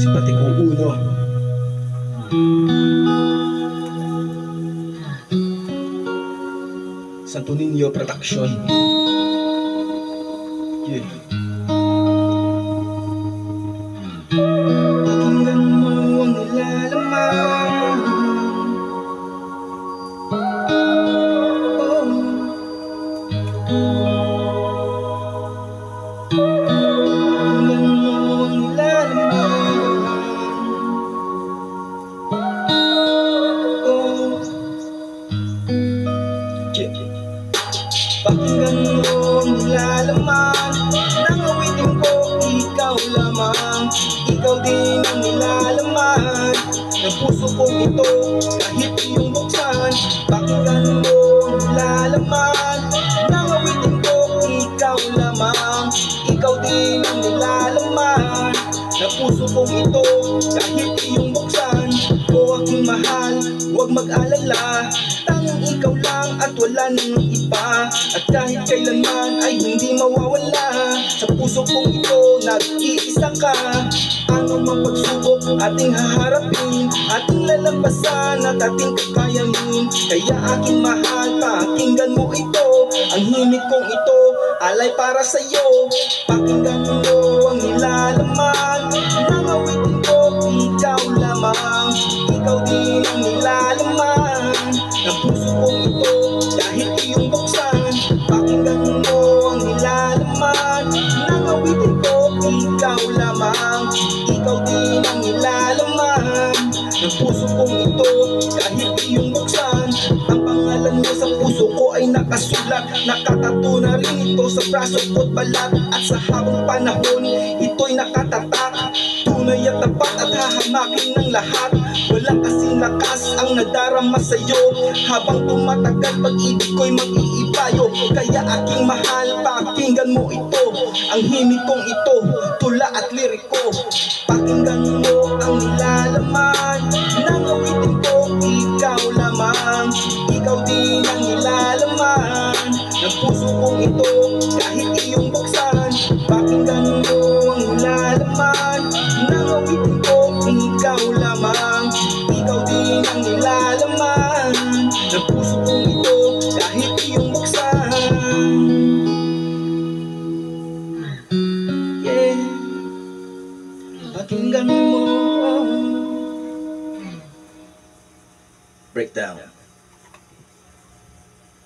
Simpati kong uno. Santo Niño Production. Yeah. Pakinggan mo ang nilalaman. Oh. Pakinggan mo ang nilalaman. Oh. Yeah. Pakinggan mo ang nilalaman ng awitin ko, ikaw lamang. Ikaw din ang nilalaman ng puso kong ito, kahit iyong buksan. Pakinggan mo ang nilalaman ng awitin ko, ikaw lamang. Ikaw din ang nilalaman ng puso kong ito, kahit iyong buksan. O aking mahal, huwag mag-alala, tanging ikaw lang at wala nang iba. At kahit kailanman ay hindi mawawala, sa puso kong ito nag-iisa ka. Ano mang pagsubok ating haharapin, ating lalampasan at ating kakayanin. Kaya aking mahal, pakinggan mo ito, ang himig kong ito alay para sa'yo. Pakinggan mo ang nilalaman ng awitin ko, ikaw lamang. Ikaw din ang nilalaman ng puso kong ito, kahit iyong buksan. Pakinggan mo ang nilalaman ng awitin ko, ikaw lamang. Ikaw din ang nilalaman ng puso kong ito, kahit iyong buksan. Ang pangalan mo sa puso ko ay nakasulat, nakatato na rin ito sa braso ko't balat. At sa habang panahon, ito'y nakatatak, tunay at tapat at hahamakin ng lahat. Walang kasing lakas ang nadarama sa'yo, habang tumatagal pag-ibig ko'y mag-iibayo. Kaya aking mahal, pakinggan mo ito, ang himig kong ito, tula at liriko. Pakinggan mo ang nilalaman ng awitin ko, ikaw lamang. Ikaw din ang nilalaman ng puso kong ito, kahit iyong buksan. Pakinggan mo ang nilalaman ng awitin ko, ikaw lamang. Ikaw din ang nilalaman ng puso kong ito, kahit iyong buksan. Yeah. Pakinggan mo. Breakdown.